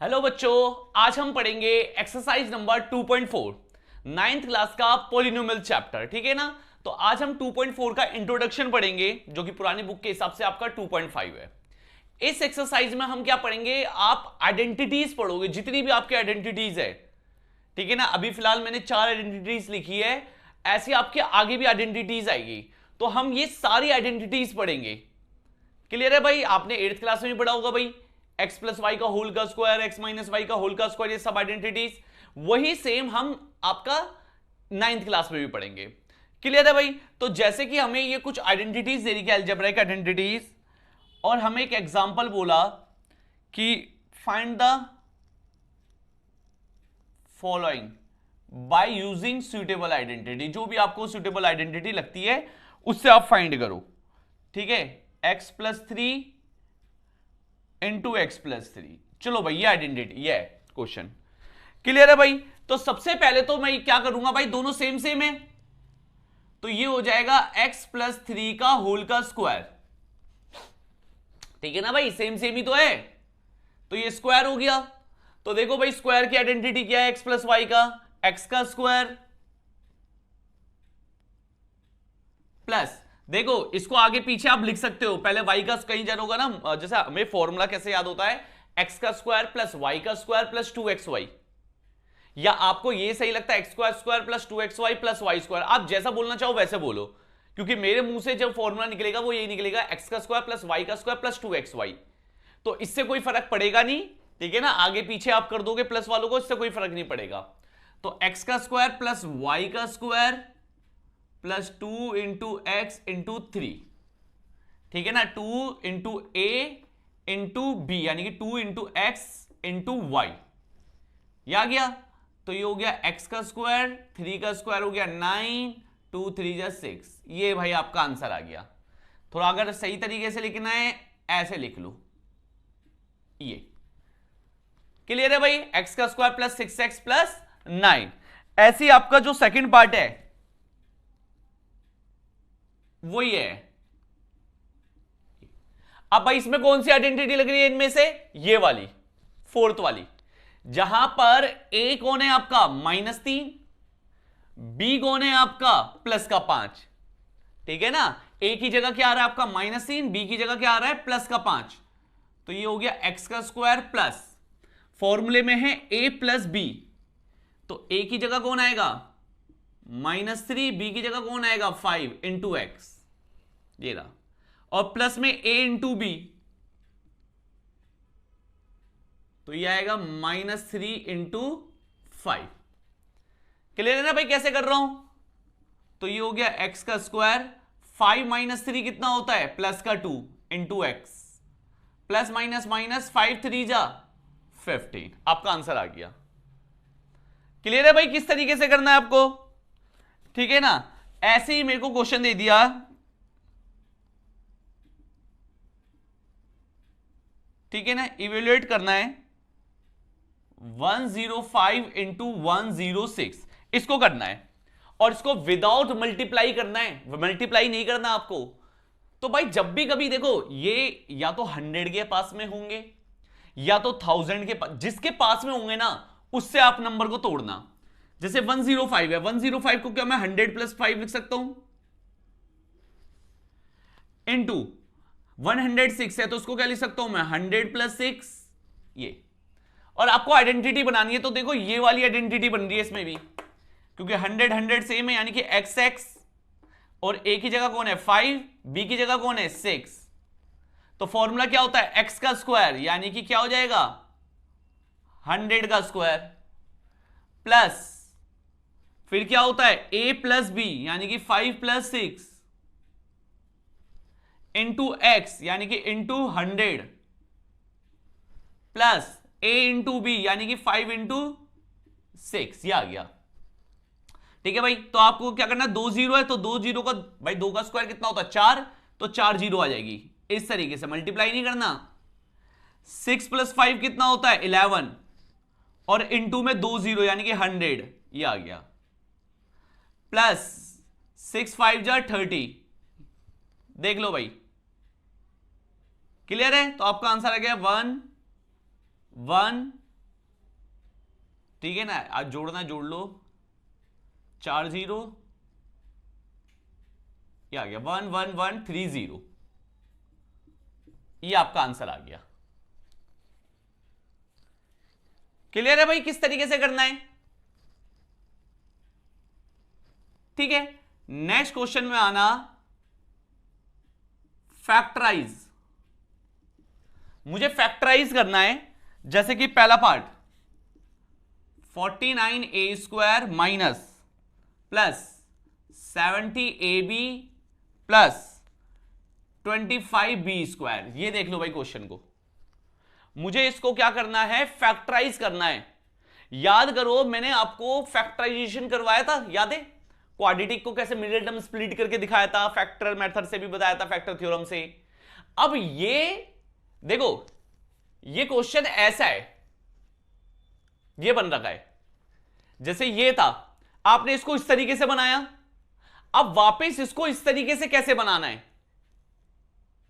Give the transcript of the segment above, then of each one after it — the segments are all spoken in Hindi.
हेलो बच्चों, आज हम पढ़ेंगे एक्सरसाइज नंबर 2.4 नाइन्थ क्लास का पॉलिनोमियल चैप्टर। ठीक है ना। तो आज हम 2.4 का इंट्रोडक्शन पढ़ेंगे जो कि पुरानी बुक के हिसाब से आपका 2.5 है। इस एक्सरसाइज में हम क्या पढ़ेंगे, आप आइडेंटिटीज पढ़ोगे, जितनी भी आपकी आइडेंटिटीज है। ठीक है ना। अभी फिलहाल मैंने 4 आइडेंटिटीज लिखी है, ऐसी आपके आगे भी आइडेंटिटीज आएगी। तो हम ये सारी आइडेंटिटीज पढ़ेंगे। क्लियर है भाई। आपने 8th क्लास में भी पढ़ा होगा भाई, x प्लस वाई का होल का स्क्वायर, x माइनस वाई का होल का स्क्वायर, ये सब आइडेंटिटीज वही सेम हम आपका 9th क्लास में भी पढ़ेंगे। क्लियर है भाई। तो जैसे कि हमें ये कुछ आइडेंटिटीज दे रही है, अलजेब्रिक आइडेंटिटीज, और हमें एक एग्जांपल बोला कि find the following by using suitable identity. जो भी आपको सुटेबल आइडेंटिटी लगती है उससे आप फाइंड करो। ठीक है, x plus 3 into x plus 3। चलो भाई, ये आइडेंटिटी, ये क्वेश्चन क्लियर है भाई। तो सबसे पहले तो मैं क्या करूंगा भाई, दोनों सेम सेम है, तो ये हो जाएगा x प्लस 3 का होल का स्क्वायर। ठीक है ना भाई, सेम सेम ही तो है, तो ये स्क्वायर हो गया। तो देखो भाई, स्क्वायर की आइडेंटिटी क्या है, x प्लस वाई का x का स्क्वायर प्लस, देखो इसको आगे पीछे आप लिख सकते हो, पहले y का कहीं जाना होगा ना, जैसे हमें फॉर्मूला कैसे याद होता है, x का स्क्वायर प्लस y का स्क्वायर प्लस 2xy, या आपको ये सही लगता है x square square plus 2xy plus y square, आप जैसा बोलना चाहो वैसे बोलो, क्योंकि मेरे मुंह से जब फॉर्मूला निकलेगा वो यही निकलेगा, x का स्क्वायर प्लस y का स्क्वायर प्लस 2xy। तो इससे कोई फर्क पड़ेगा नहीं। ठीक है ना, आगे पीछे आप कर दोगे प्लस वालों को, इससे कोई फर्क नहीं पड़ेगा। तो x का स्क्वायर प्लस y का square plus 2 into x into 3। ठीक है ना, 2 इंटू ए इंटू बी, यानी कि 2 इंटू एक्स इंटू वाई, ये आ गया। तो ये हो गया x का स्क्वायर, 3 का स्क्वायर हो गया 9, 2 3 जा 6। ये भाई आपका आंसर आ गया। थोड़ा अगर सही तरीके से लिखना है ऐसे लिख लो, ये क्लियर है भाई। x का स्क्वायर प्लस 6x प्लस 9। ऐसे ही आपका जो सेकंड पार्ट है वो ये है। अब भाई इसमें कौन सी आइडेंटिटी लग रही है इनमें से, ये वाली, फोर्थ वाली, जहां पर a कौन है आपका -3, b कौन है आपका प्लस का 5। ठीक है ना, a की जगह क्या आ रहा है आपका -3, b की जगह क्या आ रहा है प्लस का 5। तो ये हो गया x का स्क्वायर प्लस, फॉर्मूले में है a प्लस b, तो a की जगह कौन आएगा -3, b की जगह कौन आएगा 5 इंटू एक्स, ये रहा, और प्लस में a इंटू बी, तो ये आएगा -3 इंटू 5। क्लियर है ना भाई कैसे कर रहा हूं। तो ये हो गया x का स्क्वायर, 5 माइनस 3 कितना होता है प्लस का 2 into x, plus minus minus 5 3 जा 15। आपका आंसर आ गया। क्लियर है भाई किस तरीके से करना है आपको। ठीक है ना, ऐसे ही मेरे को क्वेश्चन दे दिया, ठीक है ना, इवेल्युएट करना है 105 इंटू 106, इसको करना है, और इसको विदाउट मल्टीप्लाई करना है, मल्टीप्लाई नहीं करना आपको। तो भाई जब भी कभी देखो, ये या तो 100 के पास में होंगे या तो 1000 के पास, जिसके पास में होंगे ना उससे आप नंबर को तोड़ना। जैसे 105 है, 105 को क्या मैं 100 प्लस 5 लिख सकता हूं, इंटू 106 है तो उसको क्या लिख सकता हूं मैं 100 प्लस 6, ये। और आपको आइडेंटिटी बनानी है, तो देखो ये वाली आइडेंटिटी बन रही है इसमें भी, क्योंकि 100 100 सेम है, यानी कि x और a की जगह कौन है 5, b की जगह कौन है 6। तो फॉर्मूला क्या होता है x का स्क्वायर, यानी कि क्या हो जाएगा 100 का स्क्वायर, प्लस फिर क्या होता है a प्लस बी, यानी कि 5 प्लस 6 इंटू एक्स, यानी कि into 100, plus a into b, यानी कि 5 इंटू 6, ये आ गया। ठीक है भाई, तो आपको क्या करना है, 2 0 है तो 2 0 का भाई 2 का स्क्वायर कितना होता है 4, तो 4 0 आ जाएगी। इस तरीके से मल्टीप्लाई नहीं करना। 6 प्लस 5 कितना होता है 11, और इंटू में 2 0 यानी कि 100, ये आ गया, प्लस 6 5 जा 30। देख लो भाई, क्लियर है। तो आपका आंसर आ गया 1 1 ठीक है ना, आज जोड़ना जोड़ लो, 4 0, ये आ गया 1 1 1 3 0, ये आपका आंसर आ गया। क्लियर है भाई किस तरीके से करना है? ठीक है, नेक्स्ट क्वेश्चन में आना, फैक्टराइज। मुझे फैक्टराइज करना है, जैसे कि पहला part 49a² minus plus 70ab plus 25b²। ये देख लो भाई क्वेश्चन को, मुझे इसको क्या करना है, फैक्टराइज करना है। याद करो मैंने आपको फैक्टराइजेशन करवाया था, याद है? क्वाड्रेटिक को कैसे मिडिल टर्म स्प्लिट करके दिखाया था, फैक्टर मेथड से भी बताया था, फैक्टर थ्योरम से। अब ये देखो, ये क्वेश्चन ऐसा है, ये बन रखा है, जैसे ये था, आपने इसको इस तरीके से बनाया, अब वापस इसको इस तरीके से कैसे बनाना है,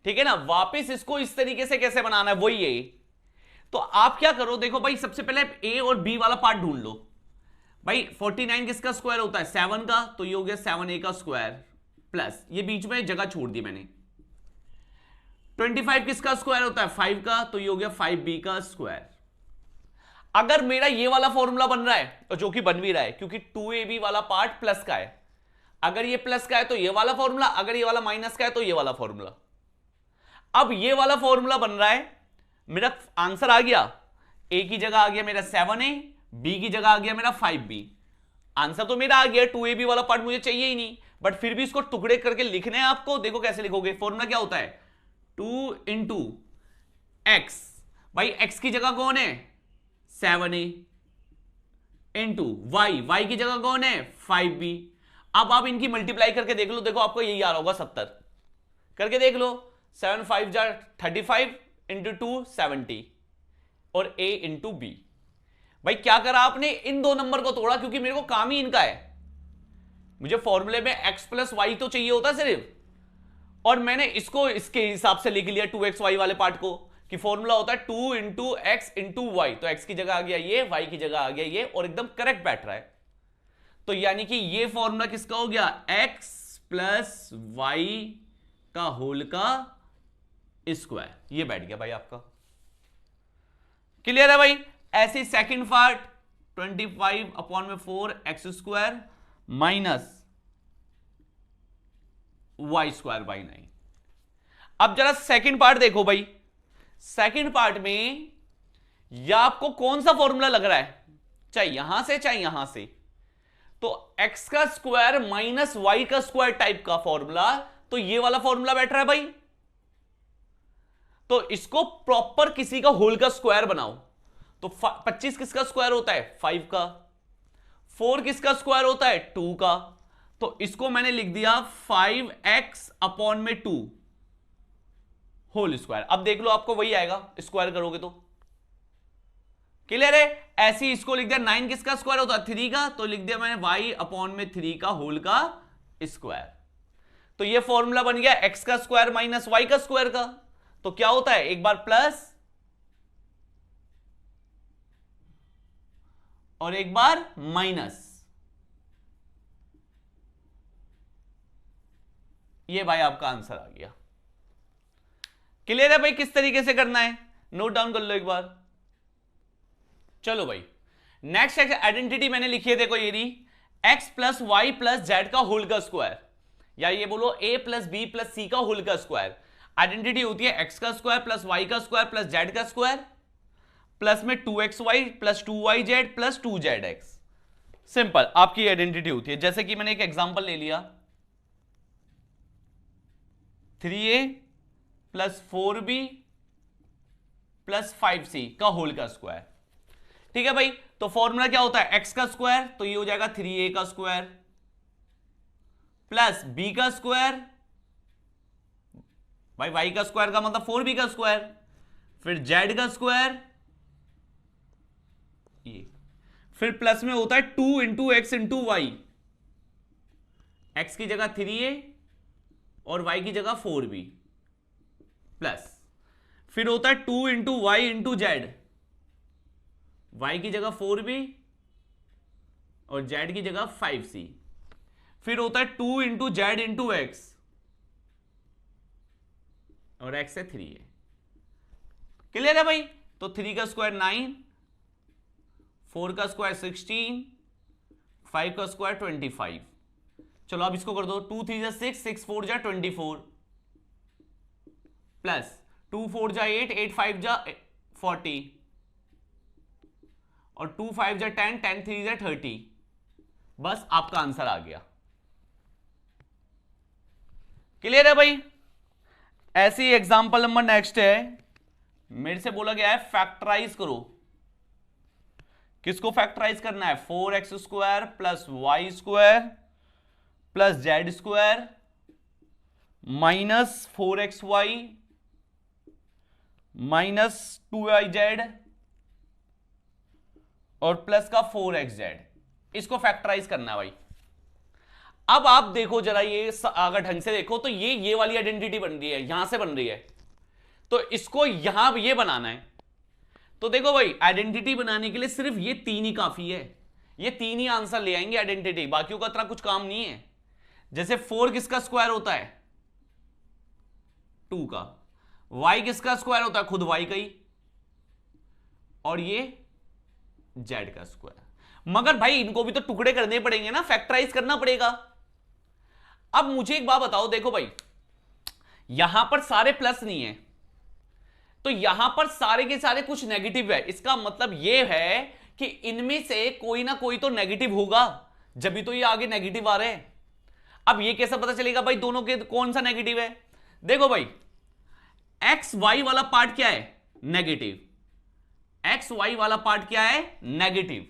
ठीक है ना, वापस इसको इस तरीके से कैसे बनाना है, वही है। तो आप क्या करो, देखो भाई, सबसे पहले ए और बी वाला पार्ट ढूंढ लो। भाई 49 किसका स्क्वायर होता है, 7 का, तो ये हो गया 7a का स्क्वायर प्लस, ये बीच में जगह छोड़ दी मैंने। 25 किसका स्क्वायर होता है, 5 का, तो ये हो गया 5b का स्क्वायर। अगर मेरा ये वाला फॉर्मूला बन रहा है, और जो कि बन भी रहा है क्योंकि 2ab वाला पार्ट प्लस का है, अगर ये प्लस का है तो ये वाला फॉर्मूला, अगर ये वाला माइनस का है तो ये वाला फॉर्मूला। अब ये वाला फॉर्मूला बन रहा है, मेरा आंसर आ गया, ए की जगह आ गया मेरा 7a, बी की जगह आ गया मेरा 5b। आंसर तो मेरा आ गया, 2ab वाला पार्ट मुझे चाहिए ही नहीं, बट फिर भी इसको टुकड़े करके लिखने हैं आपको। देखो कैसे लिखोगे, फॉर्मूला क्या होता है, 2 इंटू एक्स, भाई x की जगह कौन है, 7a, इंटू वाई की जगह कौन है, 5b। अब आप इनकी मल्टीप्लाई करके देख लो, देखो आपको यही आ रहा होगा 70, करके देख लो, 7 5 जा 35 इंटू 2 70, और a इंटू बी। भाई क्या करा आपने, इन दो नंबर को तोड़ा, क्योंकि मेरे को काम ही इनका है। मुझे फॉर्मूले में x प्लस वाई तो चाहिए होता सिर्फ, और मैंने इसको इसके हिसाब से लिख लिया 2xy वाले पार्ट को, कि फॉर्मूला होता है 2 इंटू एक्स इंटू वाई, तो x की जगह आ गया ये, y की जगह आ गया ये, और एकदम करेक्ट बैठ रहा है। तो यानी कि ये फॉर्मूला किसका हो गया, x प्लस वाई का होल का स्क्वायर, ये बैठ गया भाई आपका। क्लियर है भाई? ऐसे second part 25/4 x square minus y²/9। अब जरा सेकंड पार्ट देखो भाई, सेकंड पार्ट में या आपको कौन सा फॉर्मूला लग रहा है, चाहे यहां से चाहे यहां से, तो x का स्क्वायर माइनस वाई का स्क्वायर टाइप का फॉर्मूला, तो ये वाला फॉर्मूला बैठ रहा है भाई। तो इसको प्रॉपर किसी का होल का स्क्वायर बनाओ, तो 25 किसका स्क्वायर होता है, 5 का, 4 किसका स्क्वायर होता है, 2 का, तो इसको मैंने लिख दिया 5x/2 होल स्क्वायर। अब देख लो आपको वही आएगा, स्क्वायर करोगे तो। क्लियर है? ऐसे ही इसको लिख दिया, 9 किसका स्क्वायर होता है, 3 का, तो लिख दिया मैंने y/3 का होल का स्क्वायर। तो ये फॉर्मूला बन गया x का स्क्वायर माइनस y का स्क्वायर का। तो क्या होता है, एक बार प्लस और एक बार माइनस। ये भाई आपका आंसर आ गया। क्लियर है भाई किस तरीके से करना है, नोट डाउन कर लो एक बार। चलो भाई नेक्स्ट आइडेंटिटी मैंने लिखी है, देखो ये रही, x plus y plus z का होल का स्क्वायर, या ये बोलो a plus b plus c का होल का स्क्वायर। आइडेंटिटी होती है x का स्क्वायर प्लस y का स्क्वायर प्लस z का स्क्वायर, प्लस में 2xy plus 2yz plus 2zx। Simple आपकी आइडेंटिटी होती है। जैसे कि मैंने एक एग्जांपल ले लिया, 3a plus 4b plus 5c का होल का स्क्वायर। ठीक है भाई, तो फॉर्मूला क्या होता है, x का स्क्वायर, तो ये हो जाएगा 3a का स्क्वायर प्लस b का स्क्वायर, भाई y का स्क्वायर का मतलब 4b का स्क्वायर, फिर z का स्क्वायर, ये फिर प्लस में होता है 2 इंटू एक्स इंटू वाई, एक्स की जगह 3a और y की जगह 4b, प्लस फिर होता है 2 into y into z, Y की जगह 4b और जेड की जगह 5c। फिर होता है 2 इंटू जेड इंटू एक्स, और एक्स है 3 है। क्लियर है भाई? तो 3 का स्क्वायर 9, 4 का स्क्वायर 16, 5 का स्क्वायर 25। चलो अब इसको कर दो, 2 3 जा 6, 6 4 जा 24, प्लस 2 4 जा 8, 8 5 जा 40, और 2 5 जा 10, 10 3 जा 30। बस आपका आंसर आ गया। क्लियर है भाई? ऐसी एग्जांपल नंबर नेक्स्ट है, मेरे से बोला गया है फैक्टराइज करो। किसको फैक्टराइज करना है? 4x square plus y square plus z square minus 4xy minus 2yz और प्लस का 4xz। इसको फैक्टराइज करना है भाई। अब आप देखो जरा, ये अगर ढंग से देखो तो ये वाली आइडेंटिटी बन रही है, यहां से बन रही है, तो इसको यहां ये बनाना है। तो देखो भाई, आइडेंटिटी बनाने के लिए सिर्फ ये 3 ही काफी है। ये 3 ही आंसर ले आएंगे आइडेंटिटी, बाकियों का इतना कुछ काम नहीं है। जैसे 4 किसका स्क्वायर होता है? 2 का। y किसका स्क्वायर होता है? खुद y का ही। और ये z का स्क्वायर। मगर भाई इनको भी तो टुकड़े करने पड़ेंगे ना, फैक्टराइज करना पड़ेगा। अब मुझे एक बात बताओ, देखो भाई यहां पर सारे प्लस नहीं है, तो यहां पर सारे के सारे कुछ नेगेटिव है। इसका मतलब यह है कि इनमें से कोई ना कोई तो नेगेटिव होगा, जब भी तो ये आगे नेगेटिव आ रहे हैं। अब ये कैसे पता चलेगा भाई दोनों के कौन सा नेगेटिव है? देखो भाई, एक्स वाई वाला पार्ट क्या है? नेगेटिव। एक्स वाई वाला पार्ट क्या है? नेगेटिव।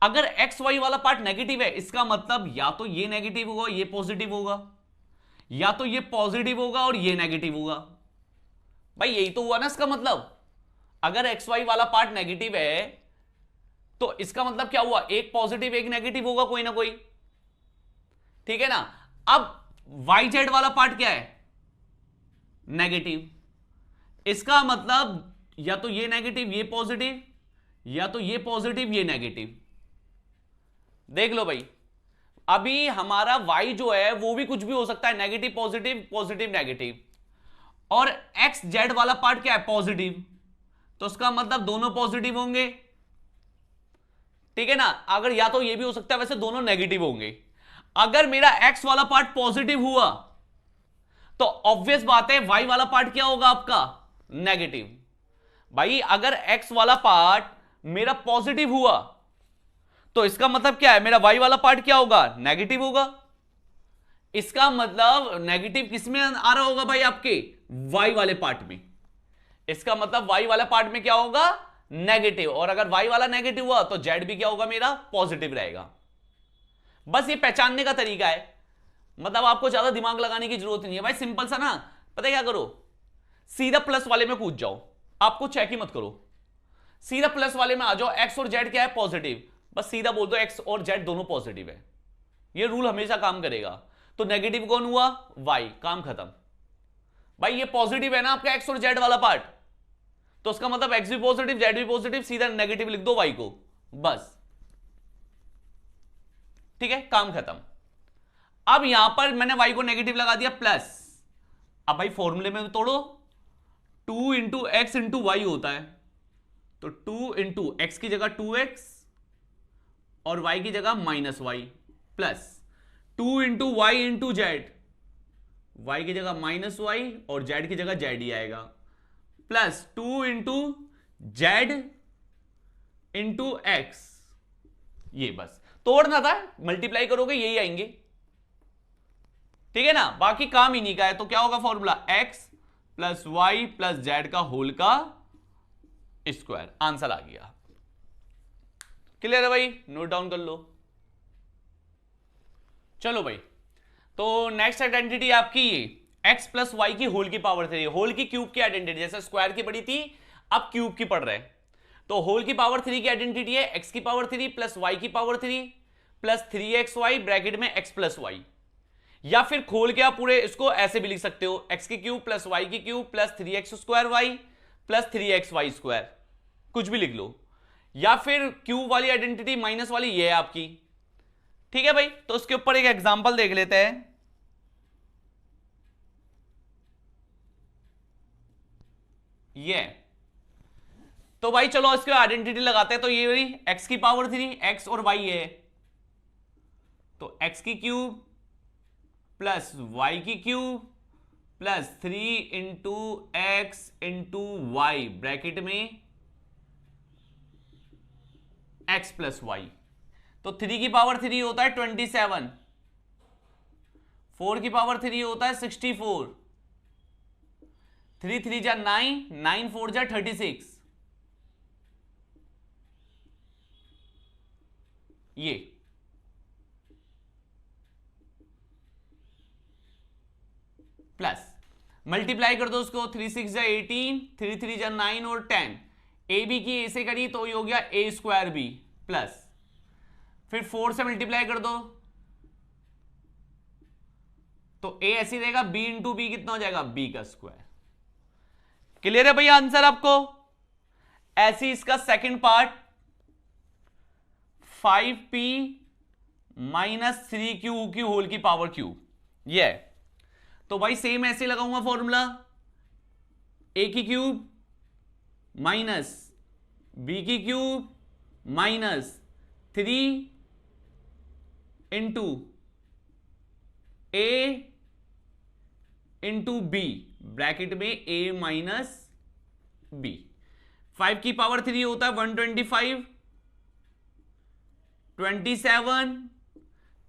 अगर एक्स वाई वाला पार्ट नेगेटिव है, इसका मतलब या तो ये नेगेटिव होगा, ये पॉजिटिव होगा, या तो ये पॉजिटिव होगा और ये नेगेटिव होगा। भाई यही तो हुआ ना इसका मतलब। अगर एक्स वाई वाला पार्ट नेगेटिव है तो इसका मतलब क्या हुआ? एक पॉजिटिव एक नेगेटिव होगा कोई ना कोई, ठीक है ना। अब वाई जेड वाला पार्ट क्या है? नेगेटिव। इसका मतलब या तो ये नेगेटिव ये पॉजिटिव, या तो ये पॉजिटिव ये नेगेटिव। देख लो भाई, अभी हमारा y जो है वो भी कुछ भी हो सकता है, नेगेटिव पॉजिटिव पॉजिटिव नेगेटिव। और एक्स जेड वाला पार्ट क्या है? पॉजिटिव। तो उसका मतलब दोनों पॉजिटिव होंगे, ठीक है ना। अगर या तो ये भी हो सकता है, वैसे दोनों नेगेटिव होंगे। अगर मेरा एक्स वाला पार्ट पॉजिटिव हुआ तो ऑब्वियस बात है वाई वाला पार्ट क्या होगा आपका? नेगेटिव। भाई अगर एक्स वाला पार्ट मेरा पॉजिटिव हुआ तो इसका मतलब क्या है? मेरा वाई वाला पार्ट क्या होगा? नेगेटिव होगा। इसका मतलब नेगेटिव किस में आ रहा होगा भाई? आपके वाई वाले पार्ट में। इसका मतलब वाई वाला पार्ट में क्या होगा? नेगेटिव। और अगर वाई वाला नेगेटिव हुआ तो जेड भी क्या होगा? मेरा पॉजिटिव रहेगा। बस ये पहचानने का तरीका है, मतलब आपको ज्यादा दिमाग लगाने की जरूरत नहीं है भाई। सिंपल सा ना, पता है क्या करो? सीधा प्लस वाले में कूद जाओ, आपको चेक ही मत करो, सीधा प्लस वाले में आ जाओ। एक्स और जेड क्या है? पॉजिटिव। बस सीधा बोल दो एक्स और जेड दोनों पॉजिटिव है। ये रूल हमेशा काम करेगा। तो नेगेटिव कौन हुआ? वाई। काम खत्म। भाई ये पॉजिटिव है ना आपका एक्स और जेड वाला पार्ट, तो उसका मतलब एक्स भी पॉजिटिव जेड भी पॉजिटिव, सीधा नेगेटिव लिख दो वाई को, बस। ठीक है, काम खत्म। अब यहां पर मैंने वाई को नेगेटिव लगा दिया प्लस। अब भाई फॉर्मूले में तोड़ो, 2 इंटू एक्स इंटू वाई होता है, तो 2 इंटू एक्स की जगह 2x और y की जगह minus y, plus 2 into y into z, Y की जगह माइनस वाई और जेड की जगह जेड ही आएगा, plus 2 into Z into x. ये बस तोड़ना था, मल्टीप्लाई करोगे यही आएंगे, ठीक है ना। बाकी काम ही नहीं का है। तो क्या होगा formula? x plus y plus z का होल का स्क्वायर। आंसर आ गया। क्लियर है भाई? नोट डाउन कर लो। चलो भाई, तो नेक्स्ट आइडेंटिटी आपकी ये x प्लस वाई की होल की पावर 3। होल की क्यूब की आइडेंटिटी, जैसे स्क्वायर की पड़ी थी अब क्यूब की पढ़ रहे हैं, तो होल की पावर 3 की आइडेंटिटी है x की पावर 3 प्लस वाई की पावर 3 प्लस 3xy ब्रैकेट में x प्लस वाई। या फिर खोल के आप पूरे इसको ऐसे भी लिख सकते हो, x की क्यूब प्लस वाई की cube plus 3x square y plus 3xy square, कुछ भी लिख लो। या फिर क्यूब वाली आइडेंटिटी माइनस वाली ये है आपकी, ठीक है भाई, तो उसके ऊपर एक एग्जांपल देख लेते हैं। ये तो भाई चलो इसके आइडेंटिटी लगाते हैं। तो ये रही x की पावर 3, x और y है, तो x की क्यूब प्लस y की cube plus 3 into x into y bracket में x प्लस वाई। तो 3 की पावर 3 होता है 27, 4 की पावर 3 होता है 64, 3 3 जा 9, 9 4 जा 36। ये प्लस मल्टीप्लाई कर दो उसको, 3 6 जा 18, 3 3 जा 9 और 10। ए बी की ए से करी तो ये हो गया ए स्क्वायर बी, प्लस फिर 4 से मल्टीप्लाई कर दो तो ए ऐसी रहेगा, बी इंटू बी कितना हो जाएगा, बी का स्क्वायर। क्लियर है भैया आंसर आपको? ऐसी इसका second part 5p minus 3q की होल की पावर क्यू, ये है। तो भाई सेम ऐसे लगाऊंगा फॉर्मूला, ए की क्यूब माइनस बी की क्यूब माइनस 3 इंटू ए इंटू बी ब्रैकेट में ए माइनस बी। 5 की पावर 3 होता है 125, 27,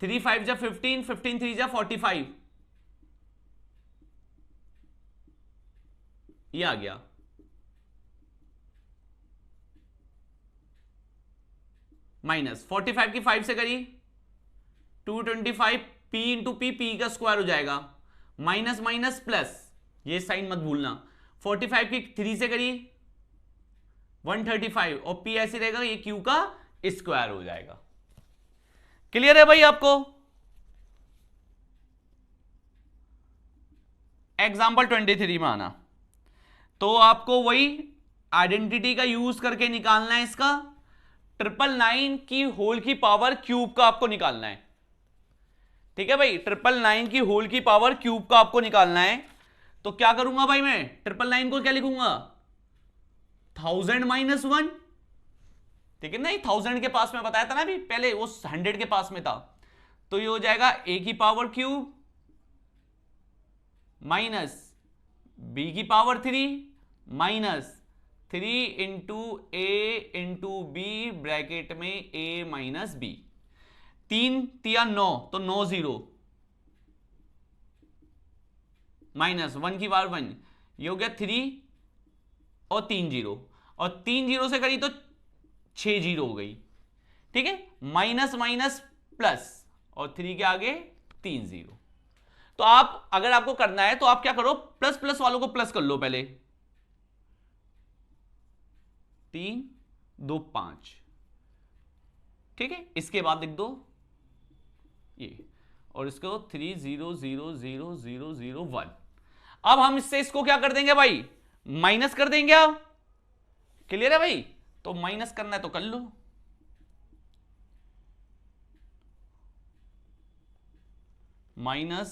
3 5 जा 15, 15 3 जा 45, ये आ गया। माइनस 45 की 5 से करी 225, p इंटू पी का स्क्वायर हो जाएगा, माइनस माइनस प्लस, ये साइन मत भूलना। 45 की 3 से करी 135 और p ऐसे रहेगा, ये q का स्क्वायर हो जाएगा। क्लियर है भाई आपको? एग्जाम्पल 23 में आना, तो आपको वही आइडेंटिटी का यूज करके निकालना है इसका, 999 की होल की पावर क्यूब का आपको निकालना है। ठीक है भाई, 999 की होल की पावर क्यूब का आपको निकालना है। तो क्या करूंगा भाई, मैं 999 को क्या लिखूंगा, 1000 माइनस 1। ठीक है ना, 1000 के पास में बताया था ना अभी पहले, वो 100 के पास में था। तो ये हो जाएगा a की पावर क्यूब माइनस b की पावर 3 माइनस 3 इंटू ए इंटू बी ब्रैकेट में a माइनस बी। 3 तिया 9, तो 9 0 माइनस 1 की पावर 1, ये हो गया 3 और 3 0, और 3 0 से करी तो 6 0 हो गई। ठीक है, माइनस माइनस प्लस और 3 के आगे 3 0। तो आप अगर आपको करना है तो आप क्या करो, प्लस प्लस वालों को प्लस कर लो पहले, 3 2 5। ठीक है, इसके बाद लिख दो ये, और इसको 3 0 0 0 0 0 1। अब हम इससे इसको क्या कर देंगे भाई, माइनस कर देंगे आप। क्लियर है भाई? तो माइनस करना है तो कर लो, माइनस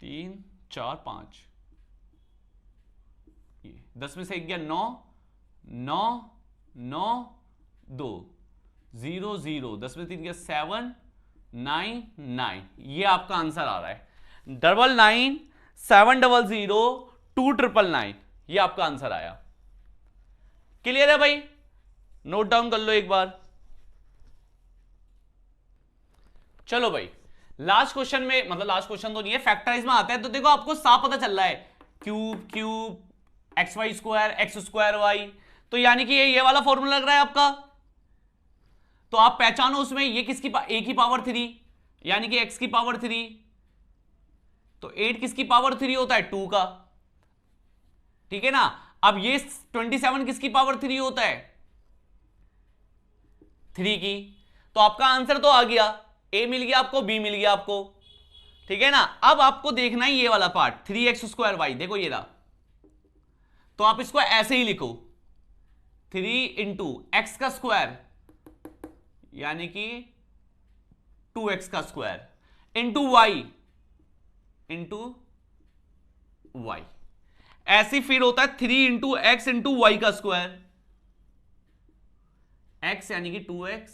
3 4 5, ये 10 में से 1 गया 9 9 9 2 0 0, 10 में 3 गया 7 9 9। ये आपका आंसर आ रहा है 99 700 2999, ये आपका आंसर आया। क्लियर है भाई? नोट डाउन कर लो एक बार। चलो भाई लास्ट क्वेश्चन में, मतलब लास्ट क्वेश्चन तो नहीं है, फैक्टराइज में आता है। तो देखो आपको साफ पता चल रहा है, cube cube x y square x square y, तो यानी कि ये वाला फॉर्मूला लग रहा है आपका। तो आप पहचानो उसमें ये किसकी, ए की पावर 3 यानी कि एक्स की पावर 3, तो 8 किसकी पावर 3 होता है, 2 का। ठीक है ना, अब ये 27 किसकी पावर 3 होता है, 3 की। तो आपका आंसर तो आ गया, ए मिल गया आपको, बी मिल गया आपको। ठीक है ना, अब आपको देखना है ये वाला पार्ट 3x स्क्वायर वाई, देखो ये रहा। तो आप इसको ऐसे ही लिखो, 3 इंटू एक्स का स्क्वायर, यानी कि 2x का स्क्वायर इंटू वाई ऐसी फिर होता है 3 इंटू एक्स इंटू वाई का स्क्वायर, x यानी कि 2x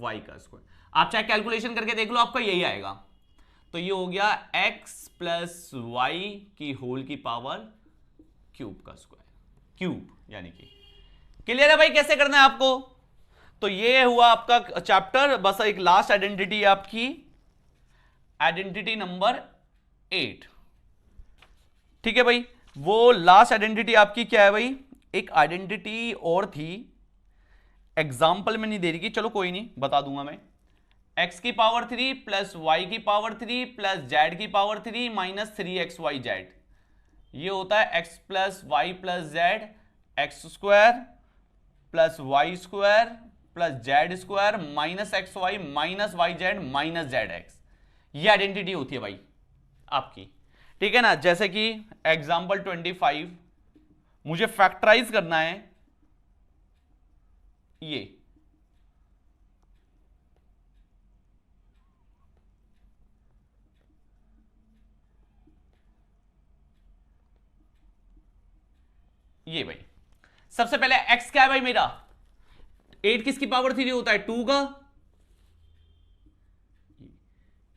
y का स्क्वायर। आप चाहे कैलकुलेशन करके देख लो, आपका यही आएगा। तो ये हो गया x प्लस वाई की होल की पावर क्यूब का स्क्वायर, क्यूब यानी कि। क्लियर है भाई कैसे करना है आपको? तो ये हुआ आपका चैप्टर। बस एक लास्ट आइडेंटिटी आपकी, आइडेंटिटी नंबर 8। ठीक है भाई, वो लास्ट आइडेंटिटी आपकी क्या है भाई? एक आइडेंटिटी और थी, एग्जाम्पल में नहीं दे रही, चलो कोई नहीं, बता दूंगा मैं। x की पावर 3 प्लस वाई की पावर 3 प्लस जेड की पावर 3 माइनस 3xyz, ये होता है x plus y plus z x square plus y square plus z square minus x y minus y z minus z x. ये आइडेंटिटी होती है भाई आपकी। ठीक है ना? जैसे कि एग्जाम्पल 25 मुझे फैक्टराइज करना है, ये भाई सबसे पहले x क्या है भाई मेरा? 8 किसकी पावर 3 होता है? 2 का।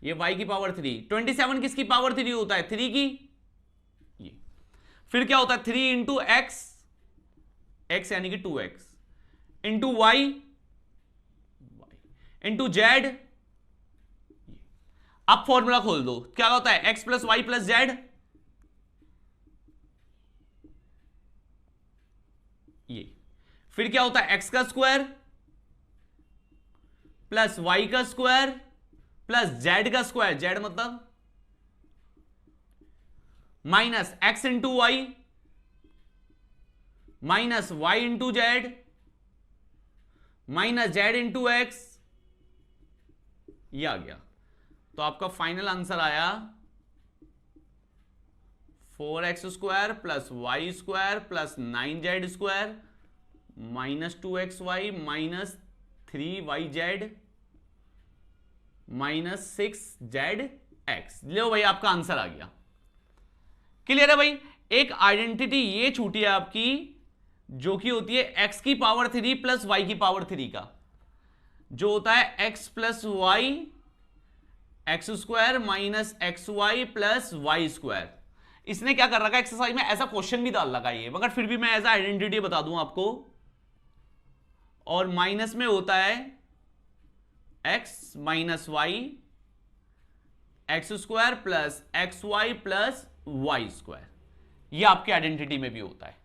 ये y की पावर 3। 27 किसकी पावर 3 होता है? 3 की। ये फिर क्या होता है? 3 इंटू एक्स, एक्स यानी कि 2x into y into z. अब फॉर्मूला खोल दो, क्या होता है? x plus y plus z, ये। फिर क्या होता है? x का स्क्वायर प्लस y का स्क्वायर प्लस z का स्क्वायर, z मतलब minus x into y minus y into z minus z into x, ये आ गया। तो आपका फाइनल आंसर आया 4x square plus y square plus 9z square minus 2xy minus 3yz minus 6zx। लो भाई आपका आंसर आ गया। क्लियर है भाई? एक आइडेंटिटी ये छूटी है आपकी, जो कि होती है x की पावर 3 प्लस y की पावर 3 का, जो होता है x plus y x square minus x y plus y square. इसने क्या कर रखा है एक्सरसाइज में? ऐसा क्वेश्चन भी डाल रखा है ये, मगर फिर भी मैं ऐसा आइडेंटिटी बता दूं आपको। और माइनस में होता है x minus y x square plus x y plus y square, ये आपके आइडेंटिटी में भी होता है।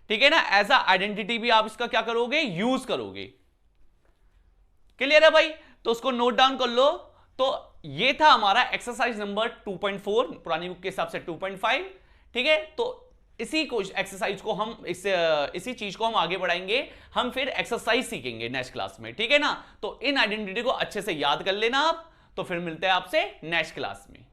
ठीक है ना? ऐसा आइडेंटिटी भी आप इसका क्या करोगे? यूज करोगे। क्लियर है भाई? तो उसको नोट डाउन कर लो। तो ये था हमारा एक्सरसाइज नंबर 2.4, पुरानी बुक के हिसाब से 2.5। ठीक है? तो इसी एक्सरसाइज को हम इसी चीज को हम आगे बढ़ाएंगे। हम फिर एक्सरसाइज सीखेंगे नेक्स्ट क्लास में। ठीक है ना? तो इन आइडेंटिटी को अच्छे से याद कर लेना आप। तो फिर मिलते हैं आपसे नेक्स्ट क्लास में।